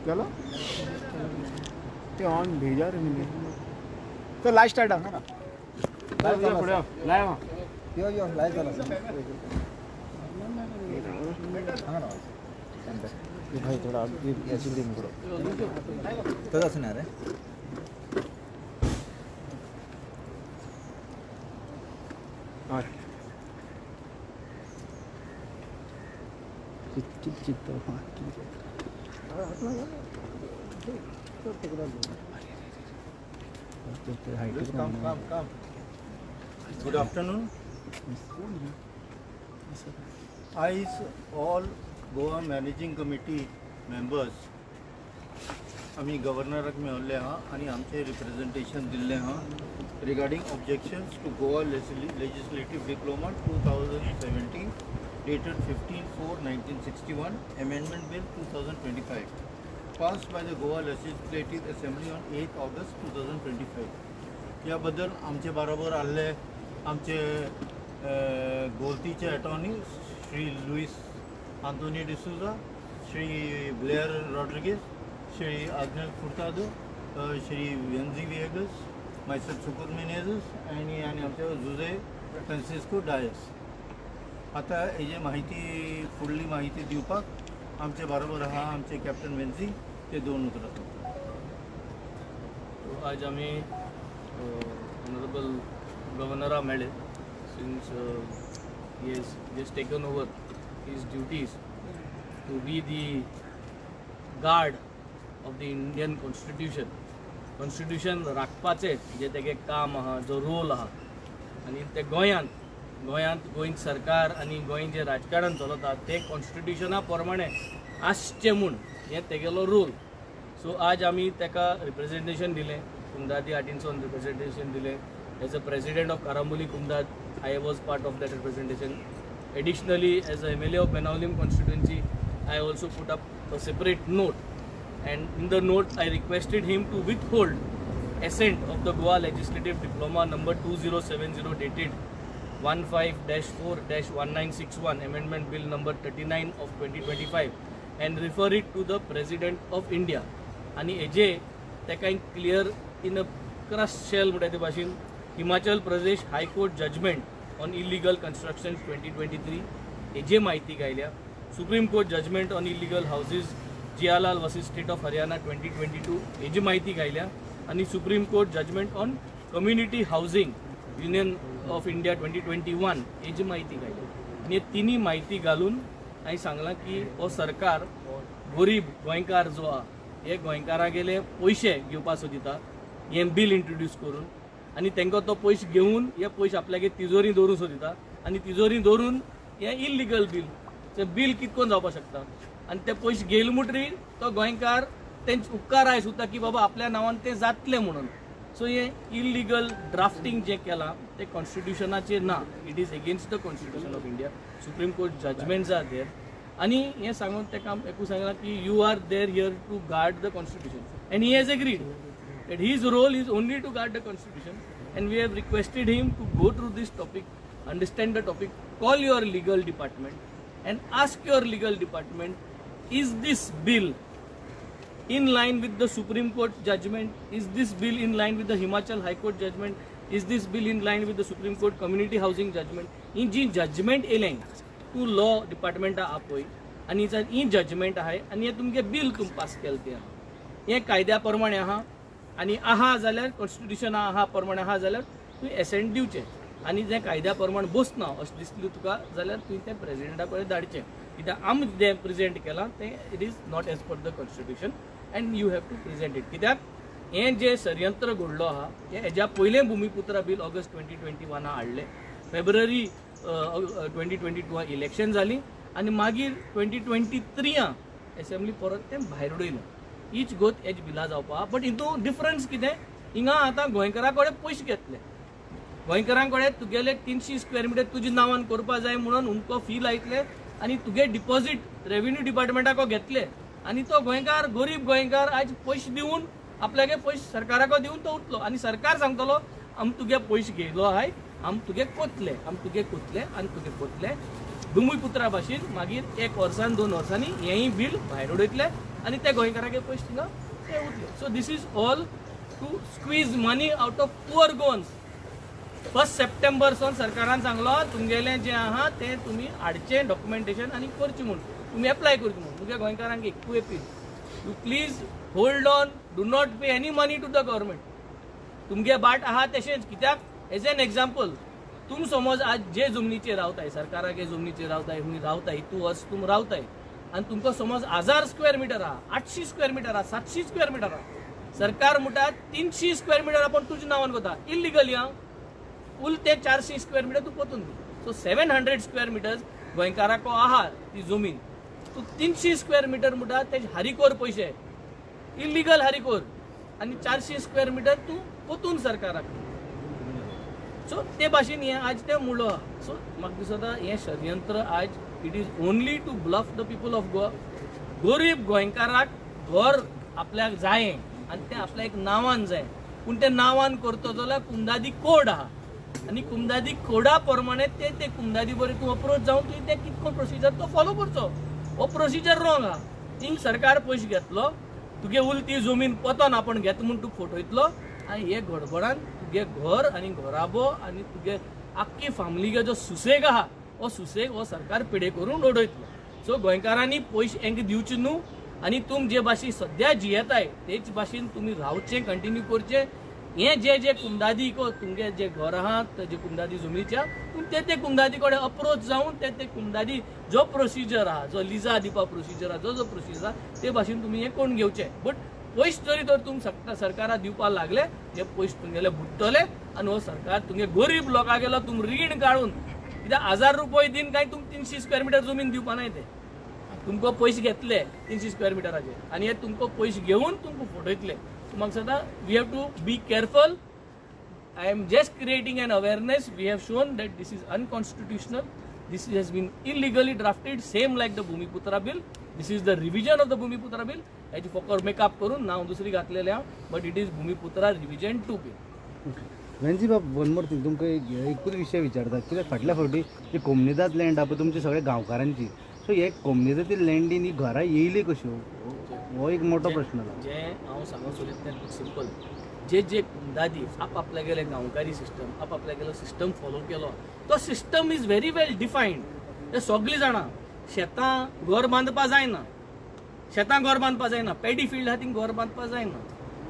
चलो ते ऑन भेजा रे मैंने तो लाइव स्टार्ट है ना लाइव पड़े लाइव यो यो लाइव चला ये भाई थोड़ा आगे ऐसे दिन करो तो सुना रे चित्त Come. Good afternoon. I all Goa Managing Committee members आम्ही गव्हर्नराक मेळ्ळे हा आणि आमचे रिप्रेझेंटेशन दिल्ले हा regarding objections to Goa legislative diploma 2017 dated 15/4/1961 amendment bill 2025 passed by the Goa Legislative Assembly on 8 August 2025 याबद्दल आमचे बरोबर आले आमचे गोलतीचे अटॉर्नी श्री लुईस आंतोनी डिसूजा श्री ब्लेयर रॉड्रिगेज श्री आग्नेल फुर्तादो श्री वेंजी विएगस मायसेल्फ सुकुर मेनेझस आणि आमचे जुजे फ्रांसिस्को डायस आता हेजे माहिती फुडली माहिती दिवपाक आमचे बरोबर आहा आमचे कॅप्टन वेंजी ते दोन उतरतात आज आम्ही ऑनरेबल गव्हर्नरा मेळ्ळे since he has taken over his duties to be the guard of the Indian constitution राखपाचे जे तेगे काम आहा जो रोल आहा आणि ते गोंयांत गोंयन सरकार आणि गोंयन जे राजकारण चलता ते कॉन्स्टिट्युशना प्रमाणे आसचे म्हूण हे तेगेलो रोल सो आज आमी तेका रिप्रेझेंटेशन दिलें कुमदादी आटीनसून रिप्रेझेंटेशन दिलें as a president of Karambolim कुमदाद I was part of that representation. Additionally, as a MLA of Benaulim constituency, I also put up a separate note, and in the note I requested him to withhold assent of the Goa Legislative Diploma number 2070 dated 15-4-1961 Amendment Bill number 39 of 2025 and refer it to the President of India. आणि हेजे तेका clear in a crushed shell म्हणटा भाशेन Himachal Pradesh high court judgment on illegal construction 2023 हेजे माहिती गायल्या supreme court judgment on illegal houses Jiyalal versus state of Haryana 2022 हेजी माहिती गायल्या आणि supreme court judgment on community housing union of India 2021 हेजी माहिती गायल्या आणि तिनी माहिती घालून हांवें सांगलां की हो सरकार गरीब गोंयकार जो आहा हे गोंयकारां गेले पयशे घेवपा सोदिता हें बील इंट्रोड्यूस करून आणि तांकां तो पयशे घेवन हे पयशे आपल्यागे तिजोरी दवरूं सोदिता आणि तिजोरी दवरून हे इल्लिगल बील ते बील कितकोन जावपाक शकता आणि ते पयशे घेयले म्हणटरी तो गोंयकार तेंचे उपकार आयज सुद्दां की बाबा आपल्या नांवान ते जातले म्हणून सो हे इल्लिगल ड्राफ्टिंग जे केलां ते कॉन्स्टिट्युशनाचेर ना it is against the constitution of India supreme court judgments are there आणि हे सांगून ताका एकू सांगलां की you are there here to guard the constitution and he has agreed that his role is only to guard the constitution, and we have requested him to go through this topic, understand the topic, call your legal department and ask your legal department, is this bill in line with the Supreme Court judgment, is this bill in line with the Himachal High Court judgment, is this bill in line with the Supreme Court community housing judgment. In जी judgment येलें तू law department आपय आणि ही judgment आहे आणि हे तुमगे bill तुम पास केलते हे कायद्या प्रमाणे आहा आणि आहा जाल्यार कॉन्स्टिट्युशन आहा प्रमाणे आहा जाल्यार तुवें एसेंट दिवचें आणि जे कायद्या प्रमाण बसना अशें दिसलें तुका जाल्यार तुवें तें प्रेसिडेंटा कडेन धाडचें कित्याक आमी जें प्रेजेंट केलां तें it is not as per the constitution and you have to present it कित्याक हें जें षडयंत्र घडलो आहा हें हेज्या पयलें भुमिपुत्रा बील ऑगस्ट 2021 हाडलें फेब्रुवारी 2022 इलेक्शन जाली आनी मागीर 2023 एसेंब्ली परत तें भायर उडयलें हीच गोत हेज बिला जावपा बट हितून डिफरन्स कितें हिंगा आतां गोंयकारा कडेन पयशे घेतले गोंयकारां कडेन तुगेले 300 स्क्वेअर मिटर तुज्या नांवान करपा जाय म्हणून उमको फी लायतले आनी तुगे डिपॉझिट रेव्हेन्यू डिपार्टमेंटाको घेतले आनी तो गोंयकार गरीब गोंयकार आयज पयशे दिवन आपल्यागे पयशे सरकाराको दिवन तो उरतलो आनी सरकार सांगतलो आमी तुगे पयशे घेयलो आहाय आमी तुगे कोतले आनी तुगे कोतले भुमिपुत्रा भाशेन मागीर 1 वर्सान 2 वर्सांनी हेंय बील भायर उडयतले आनी ते गोंयकारांचे पयशे थिंगा ते उरले. So this is all to squeeze money out of poor Goans. 1 September सावन सरकारान सांगलो तुमगेलें जें आहा तें तुमी हाडचें डॉक्युमेंटेशन आनी करचें म्हूण, तुमी एप्लाय करचें म्हूण. तुमगे गोंयकारांक एकूय appeal, you please hold on, do not pay any money to the government. तुमगे बाट आहा तशेंच. कित्याक एज एन एक्झाम्पल, तुम समज आज जे जमनीचेर रावताय, सरकाराचे जमनीचेर रावताय, हुंय रावताय, तूं वर्स तुम रावताय आनी तुमकां समज 1000 स्क्वेअर मिटर आहा, 800 स्क्वेअर मिटर आहा, 700 स्क्वेअर मिटर आहा, सरकार म्हणटा 300 स्क्वेअर मिटर आपण तुज्या नांवान करता, इल्लिगली हा. उरते 400 स्क्वेअर मिटर तू पोतून दी. सो 700 स्क्वेअर मिटर्स गोंयकाराको आहा ती जमीन. तू 300 स्क्वेअर मिटर म्हणटा तेजे हारीकोर पयशे, इल्लिगल हारीकोर, आनी 400 स्क्वेअर मिटर तू पोतून सरकाराक. सो ते भाशेन हें आज ते मुळो आहा. सो म्हाका दिसता हें षडयंत्र आज it is only to bluff the people of Goa. गरीब गोंयकाराक घर आपल्याक जायें आनी तें आपल्या एक नांवान जाय, पूण तें नांवान करता जाल्यार कुमदादी कोड आहा आनी कुमदादी कोडा प्रमाणे ते कुमदादी बरें तूं अप्रोच जावन तुवें तें कितको प्रोसिजर तो फॉलो करचो. हो प्रोसिजर रॉंग आहा. थिंग सरकार पयशे घेतलो, तुगे उरती जमीन पोतोन आपण घेत म्हूण तूं फोटयतलो आनी हे गडबडान तुगे घर आनी घोराबो आनी तुगे आख्खी फॅमिलीगे जो सुसेग आहा हो सुसेग हो सरकार पिडे करून उडयतलो. सो गोंयकारांनी पयशे हेंकां दिवचे न्हू आनी तुम जे भाशेन सद्या जियेताय तेच भाशेन तुमी रावचें, कंटिन्यू करचें. हे जे कुमदादी तुमगे जे घर आहा जे कुमदादी जमनीच्या ते कुमदादी कडेन अप्रोच जावन ते कुमदादी जो प्रोसिजर आहा, जो लिजा दिवपा प्रोसिजर आहा, जो प्रोसिजर आहा ते भाशेन तुमी हे कोण घेवचे. बट पयशे जरी तर तुम सरकाराक दिवपाक लागले, हे पयशे तुमगेले बुडटले आनी हो सरकार तुमगे गरीब लोकां गेलो तुम रीण काडून, कित्याक 1000 रुपये दिन काय तुम 300 स्क्वेअर मिटर जमीन दिवपा नाय. ते तुमको पयशे घेतले 300 स्क्वेअर मिटराचे आनी हे तुमको पयशे घेवन तुमकां फोटयतले. म्हाका सांगता we have to be careful. I am just creating an awareness. We have shown that this is unconstitutional. This has been illegally drafted, same like the Bhumiputra bill. This is the revision of the Bhumiputra bill. याची फॉकर makeup करून नाव दुसरी घातलेले हा, but it is Bhumiputra revision 2 bill. Venzy बाब, one more thing, तुमकां एकूच विशय विचारता. कित्याक फाटल्या फावटी जी कोमनिदाद लँड आहा पळय तुमचे सगळे गांवकारांची, सो हे कोमनिदादी लँडीन ही घरां येयली कश्यो, हो एक मोठो प्रश्न आहा. जे हांव सांगूंक सोदता तें सिंपल. जे दादी आपल्या गेले गांवकारी सिस्टम आपल्या गेलो सिस्टम फॉलो केलो, तो system is very well defined. ते सगळीं जाणां शेतां घर बांदपा जायना, शेतां घर बांदपा जायना, पॅडी फील्ड आहा थिंग घर बांदपा जायना.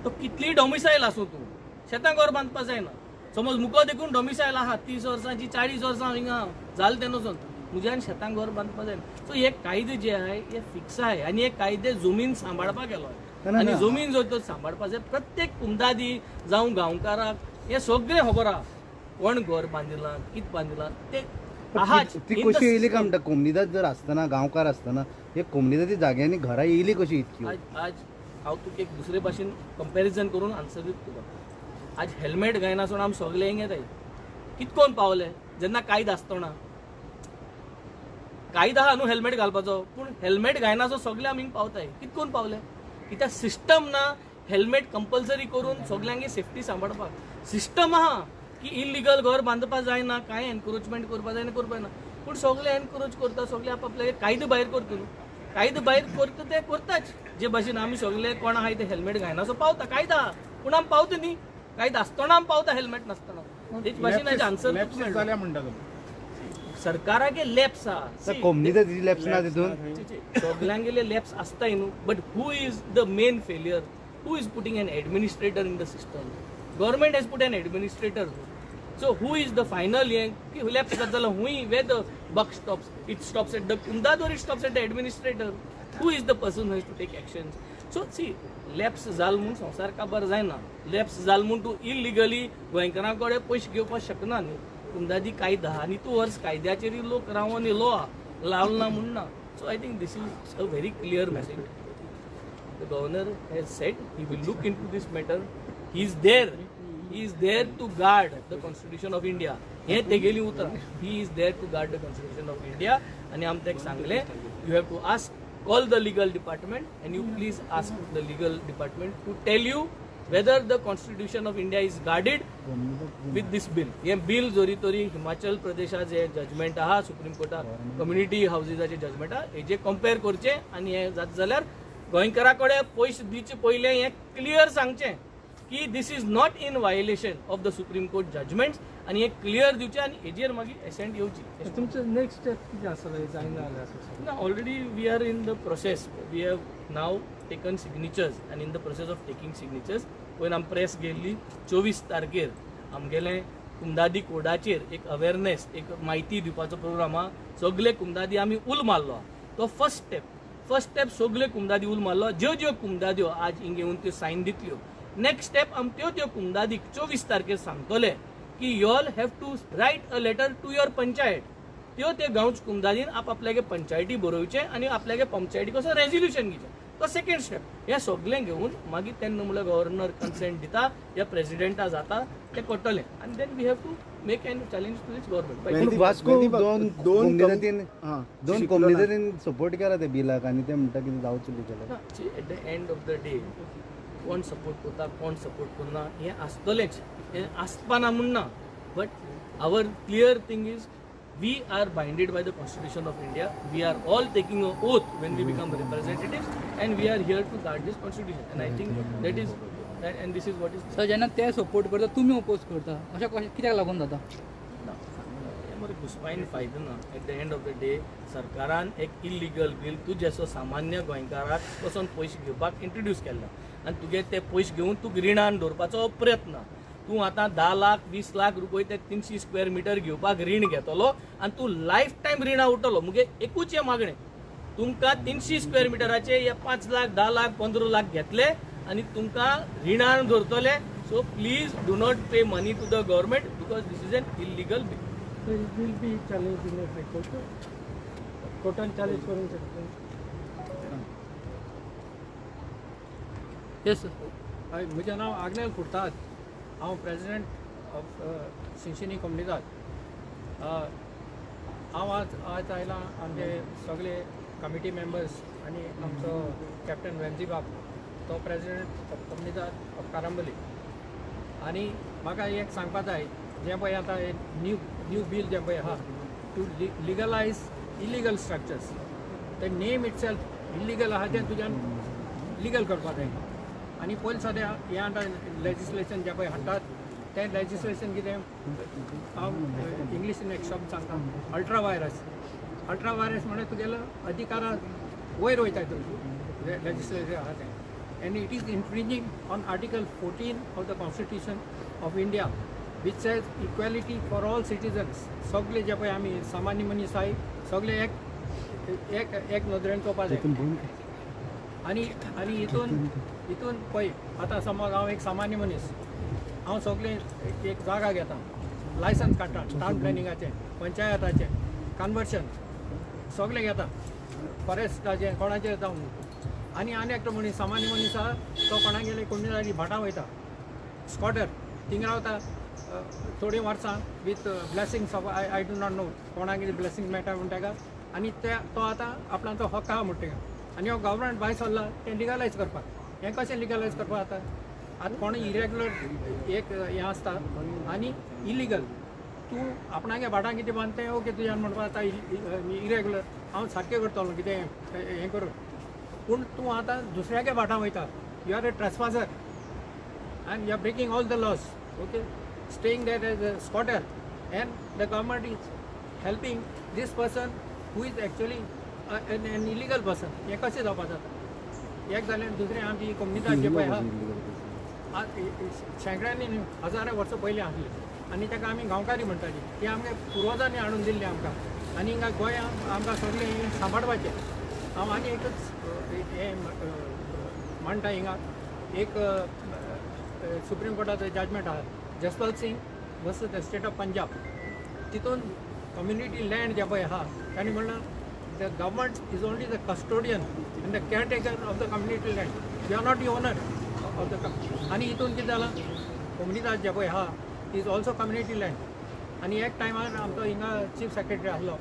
तो कितलीय डॉमिसायल आसूं तूं, शेतां घर बांदपा जायना. समज मुको देखून डॉमिसायल आहा 30 वर्सांची 40 वर्सां हिंगा जालें तेन्ना वचून मुज्यान शेतां घर बांदपा जायना. सो हे कायदे जे आहाय हे फिक्स आहाय आनी हे कायदे जमीन सांबाळपाक केलो आनी जमीन जो तर सांबाळपा जाय. प्रत्येक कुमदादी जावं गांवकाराक हे सगळे खबर आहा कोण घर बांदिलां, कित बांदिलां ते आहा. ती कशी येयली काय म्हणटा कोमनिदाद जर आसतना, गांवकार आसतना, हे कोमनिदादी जाग्यांनी घरां येयली कशी इतकी? आज हांव तुका एक दुसरे भाशेन कंपॅरिजन करून आन्सर दिता तुका. आज हेल्मेट घायनासतना आमी सगळे हिंग येताय. कितकोन पावले जेन्ना कायदो आसतना, कायदो आहा न्हू हेल्मेट घालपाचो, पूण हेल्मेट घायनासो सगळे आमी हिंग पावताय. कितकोन पावले? कित्याक सिस्टम ना हेल्मेट कंपल्सरी करून सगळ्यांची सेफ्टी सांबाळपाक. सिस्टम आहा की इल्लिगल घर बांदपा जायना, कांय एनकरेजमेंट करपा जायना, करपा जायना, पूण सगळे एनकरेज करता, सगळे आपले कायदो भायर करता न्हू. कायदो भायर करता ते करताच. जे भाशेन आमी सगळे कोण आहाय ते हेल्मेट घायनासो पावता. कायदो आहा पूण आमी पावता न्ही, कायदो आसतना आमी पावता हेल्मेट नासतना. तेच भाशेन हाजे आन्सर सरकारागे लॅप्स आहा. कोमनिदादी लॅप्स ना तितून सगळ्यांगेले लॅप्स आसताय न्हू, but who is the main failure? Who is putting an administrator in the system? Government has put an administrator. So who is the final left जाल्यार हुई where the buck stops? It stops at the kumdad or it stops at the administrator? Who is the person who has to take actions? So see, lapse जाल म्हूण संसार काबार जायना. lapse जाल म्हूण तूं illegally गोंयकारां कडेन पयशे घेवपाक शकना न्ही. कुमदादी कायदा आनी तूं वर्स कायद्याचेर लोक रावन येयलो लावना म्हूण ना. So I think this is a very clear message. The governor has said he will look into this matter. He is there. He is there to guard the Constitution of India. हे तेगेली उतरां. He is there to guard the Constitution of India. आणि आम तेक सांगले, you have to call the legal department and you please ask the legal department to tell you whether the Constitution of India is guarded with this bill. हे bill जोरी तोरी हिमाचल प्रदेशाचे judgement आहा, supreme कोर्टात कम्युनिटी हाऊसेसाचे जजमेंट आहा, हेजे compare करचे आणि हे जाता जाल्यार गोंयकारा कडेन पयशे दिवचे पयलें हें क्लियर सांगचें की this is not in violation of the supreme court judgments आनी हें क्लियर दिवचें आनी हेजेर मागीर एसेंट येवची. तुमचं नेक्स्ट स्टेप कितें आसतलें जायना जाल्यार? ना already we are in the process. We have now taken signatures and in the process of taking signatures. पयलीं आमी प्रेस गेल्ली 24 तारखेर आमगेलें कुमदादी कोडाचेर एक अवेरनेस एक म्हायती दिवपाचो प्रोग्राम आहा. सगळे कुमदादी आमी उल मारलो. तो फर्स्ट स्टेप सगळे कुमदादी उल मारलो. ज्यो ज्यो कुमदाद्यो आज हिंग येवन त्यो सायन दितल्यो. नेक्स्ट स्टेप आमी त्यो कुमदादीक 24 तारखेर सांगतले की you all have to write a letter to your panchayat. ते गांवच कुमदादीन आपल्यागे पंचायती बरोवचे आनी आपल्यागे पंचायतीक असो रेझोल्युशन घेवचें. तो सेकंड स्टेप. हें सगळें घेवन मागीर तेन्ना म्हणल्यार गव्हर्नर कन्सेंट दिता या प्रेसिडेंटा जाता तें करतलें आनी then we have to make an challenge to this government. पूण वास्को दोन कोम्युनिटीन सपोर्ट केला त्या बिलाक आनी ते म्हणटा कितें जावचें जाल्यार at the end of the day कोण सपोर्ट करता कोण सपोर्ट करना हें आसतलेंच. हें आसपाना म्हणना. But our clear thing is we are binded by the Constitution of India. We are all taking an oath when we become representatives and we are here to guard this Constitution. And I think that is and this is what is. Sir जेन्ना ते support करता तुमी oppose करता अशें कित्याक लागून जाता? हें मरे घुसपायन फायदो ना. Eight the end of the day सरकारान एक इल्लिगल बील तुजे असो सामान्य गोंयकाराक पसून पयशे घेवपाक इंट्रोड्यूस केल्लो आनी तुगे ते पयशे घेवन तुका रिणान दवरपाचो प्रयत्न. तूं आतां 10 लाख 20 लाख रुपये ते 300 स्क्वेअर मिटर घेवपाक रीण घेतलो आनी तूं लायफ टायम रिणा उरतलो. मुगे एकूच हें मागणें तुमकां 300 स्क्वेअर मिटराचे हे 5 लाख 10 लाख 15 लाख घेतले आनी तुमकां रिणान दवरतले. So please do not pay money to the government because this is an illegal bill. It will be challenged in a high court. कोर्टान चॅलेंज करूंक शकता. Yes sir. म्हजें नांव आग्नेल कुर्ताद. हांव प्रेसिडेंट ऑफ शिंशिनी कम्युनिदाद. हांव आज आयलां आमचे सगळे कमिटी मेंबर्स आनी आमचो कॅप्टन वेंजी बाब तो प्रेसिडेंट ऑफ कम्युनिदाद ऑफ कारांबोली. आनी म्हाका एक सांगपा जाय जें पळय आतां न्यू बील जें पळय आहा टू लिगलायज इलिगल स्ट्रक्चर्स. ते नेम इट सेल्फ इलिगल आहा तें तुज्यान लिगल करपा जाय. आनी पयलीं सद्या हें हाडटा लेजिस्लेशन जें पळय हाडटात तें लेजिस्लेशन कितें हांव इंग्लिशीन एक शब्द सांगता अल्ट्रावायरस म्हणजे तुगेलो अधिकारा वयर वयता तुमी लेजिस्लेशन आहा तें. And it is infringing on article 14 of the constitution of India which says equality for all citizens. सगळे जे पळय आमी सामान्य मनीस आहाय सगळे एक नदरेन चोवपा जाय. आनी हितून पळय आतां समज हांव एक सामान्य मनीस हांव सगळें एक जागा घेता लायसन्स काडटा टावन प्लॅनिंगाचें पंचायताचें कन्वर्शन सगळें घेता फॉरेस्टाचें कोणाचें जावं. आनी एकटो मनीस सामान्य मनीस आहा तो कोणागेले कोणी भाटां वयता स्कॉटर थिंग रावता थोडीं वर्सां with blessings of I do not know कोणाक कितें ब्लेसिंग मेळटा म्हण ताका. आनी तो आतां आपणाचो हक्क आहा म्हणटा आनी हो गव्हर्मेंट भायर सरला तें लिगलायज करपाक. हें कशें लिगलायज करपाक आतां कोण इरेग्युलर एक हें आसता आनी इलिगल तूं आपणागे भाटां कितें बांदतें ओके तुज्यान म्हणपाक आतां इरेग्युलर हांव सारकें करतलो कितें हें करून. पूण तूं आतां दुसऱ्यागे भाटां वयता you are a trespasser and you are breaking all the laws. Okay staying there as a squatter and the government is helping this person who is actually an illegal person. हे कशें जावपाक जाता? एक जालें दुसरें आमची कम्युनिटी जे पळय आहा शेंकड्यांनी हजारां वर्सां पयलीं आसली आनी ताका आमी गांवकारी म्हणटाली. ती आमगे पुर्वजांनी हाडून दिल्ली आमकां आनी हिंगा गोंयांत आमकां सगळें सांबाळपाचें. हांव आनी एकच हें म्हणटा हिंगा एक सुप्रीम कोर्टाचो जजमेंट आहा Jaspal Singh versus the state of Punjab. तितून कम्युनिटी लँड जे पळय आहा तांणी म्हणलां the government is only the custodian and the caretaker of the community land you are not the owner of the. आनी हितून कितें जालां कम्युनिटी जे पळय आहा इज ऑल्सो कम्युनिटी लँड. आनी एक टायमार आमचो हिंगा चीफ सेक्रेटरी आसलो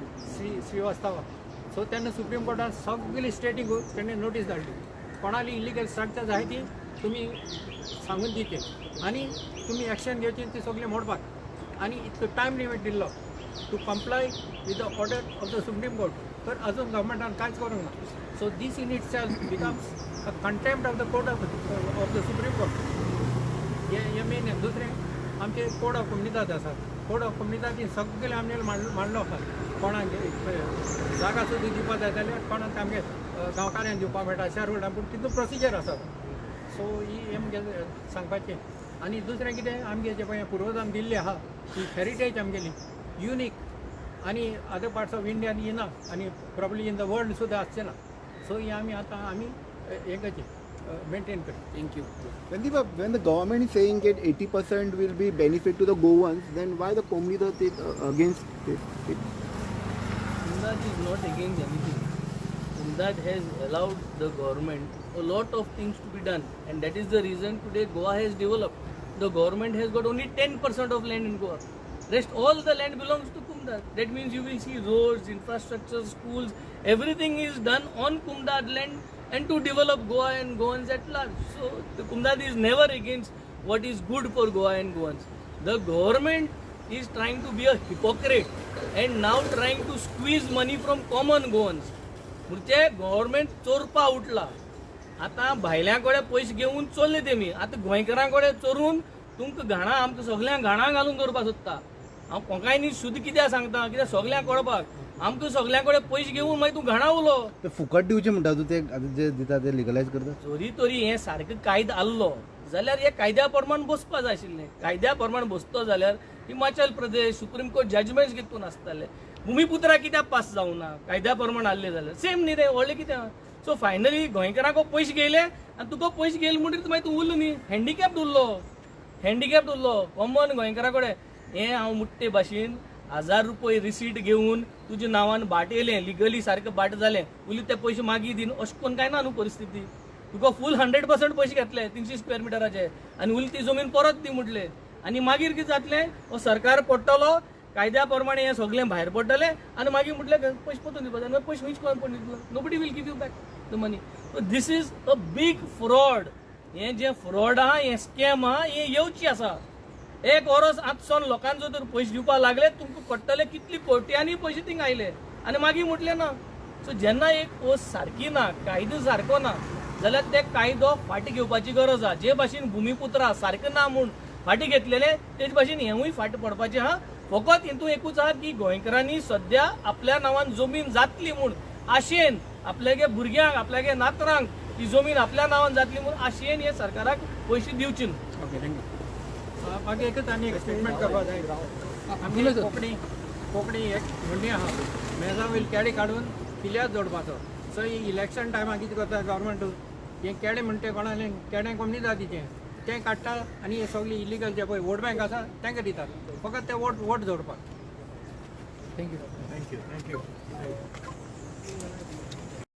श्रीवास्तवा. सो तेन्ना सुप्रीम कोर्टान सगळी स्टेटीक तेणें नोटीस धाडली कोणाली इलिगल स्ट्रक्चर्स आहाय ती तुमी सांगून दिवचे आनी तुमी एक्शन घेवची ती सगळी मोडपाक. आनी इतको टायम लिमीट दिल्लो to comply with the order of the supreme court तर अजून गव्हर्मेंटान कांयच करूंक ना. So this in itself becomes a contempt of the court of the supreme court. हे मेन आहे. दुसरें आमचे कोड ऑफ कम्युनिदाद आसात. कोड ऑफ कम्युनिदाद सगळे आमचे मांडलो आसा. कोणाक जागा सुद्दां दिवपाक जाय जाल्यार कोणाक आमगे गांवकार्यांक दिवपाक मेळटा शेअरहोल्डरांक. पूण तितून प्रोसिजर आसा. सो ही आमगे सांगपाचें. आनी दुसरें कितें आमगे जे पळय पुर्वजान दिल्ली आहा ही हेरिटेज आमगेली युनीक आनी अदर पार्ट्स ऑफ इंडियान येना आनी प्रॉब्ली इन द वर्ल्ड सुद्दां आसचें ना. सो ही आमी हे करची मेंटेन करची. Thank you. Randeep, when the government is saying that 80% will be benefit to the Goans, then why the Komunidat is against it? Kumdat is not against anything. Kumdat has allowed the government a lot of things to be done, and that is the reason today Goa has developed. The government has got only 10% of land in Goa. Rest all the land belongs to Kumdat. That means you will see roads, infrastructure, schools, everything is done on Kumdat land and to develop Goa and Goans at large. So the Kumdat is never against what is good for Goa and Goans. The government is trying to be a hypocrite and now trying to squeeze money from common Goans. म्हणजे government चोरपा उठला. आता भायल्या कडेन पयशे घेवन चोरले तेमी. आता गोंयकारां कडेन चोरून तुमकां घाणां आमकां सगळ्यांक घाणां घालून दवरपाक सोदता. हांव कोंकाय न्ही शुद्ध कित्याक सांगता कित्याक सगळ्यांक कळपाक आमकां सगळ्यां कडेन पयशे घेवन मागीर तूं घाणां उलो. ते फुकट दिवचे म्हणटा तूं ते आतां जे दिता ते लिगलायज करता. चोरी तोरी हे सारकें कायदो आसलो जाल्यार हे कायद्या प्रमाण बसपा जाय आशिल्लें. कायद्या प्रमाण बसतो जाल्यार Himachal Pradesh supreme court judgements घेतून आसताले. भुमिपुत्रा कित्याक पास जावना कायद्या प्रमाण आसले जाल्यार सेम न्ही रे व्हडलें कित्याक. सो फायनली गोंयकारांक पयशे घेयले आनी तुका पयशे घेयले म्हणटकीर मागीर तूं उरलो न्ही. हँडिकॅप्ड उरलो कॉमन गोंयकारा कडेन. हें हांव मुट्टे भाशेन 1000 रुपये रिसीट घेवन तुज्या नांवान बाट येयलें लिगली सारकें बाट जालें उरले ते पयशे मागीर दिन अशें करून काय ना न्हू परिस्थिती. तुका फूल 100% पयशे घेतले 300 स्क्वेअर मिटराचे आनी उरली ती जमीन परत दी म्हटले. आनी मागीर कितें जातलें हो सरकार पडटलो कायद्या प्रमाणे हें सगळें भायर पडटलें आनी मागीर म्हटलें पयशे परतून दिवपाक जाय. पयशे खंयच कोण पण दितलो. Nobody will give you back the money. So this is a big fraud. हें जें फ्रॉड आहा हें स्कॅम आहा हें येवची आसा. एक वर्स आजसून लोकांचो जर पयशे दिवपाक लागले तुमकां कळटले कितली कोट्यांनी पयशे थिंग आयले आनी मागीर म्हटलें ना. सो जेन्ना एक पोस्ट सारकी ना कायदो सारको ना जाल्यार ते कायदो फाटी घेवपाची गरज आहा. जे भाशेन भुमिपुत्रा सारकें ना म्हूण फाटी घेतलेले तेच भाशेन हेंवूय फाटी पडपाचें आहा. फकत हितून एकूच आहा की गोंयकारांनी सद्या आपल्या नांवान जमीन जातली म्हूण आशेन आपल्यागे भुरग्यांक आपल्यागे नातरांक ती जमीन आपल्या नांवान जातली म्हूण आशेन हे सरकाराक पयशे दिवचे न्हू. Okay thank you. मागीर एकच आनी एक स्टेटमेंट करपाक जाय. आमी कोंकणी एक म्हणणी आहा मेजा वयले केडे काडून किल्ल्यार जोडपाचो. सो ही इलेक्शन टायमार कितें करता गव्हर्मेंट हे केडे म्हणटे कोणाले केडे कोमनी जातीचें तें काडटा आनी हे सगळी इलिगल जे पळय वोट बँक आसा तांकां दितात फकत ते वोट जोडपाक. थँक्यू.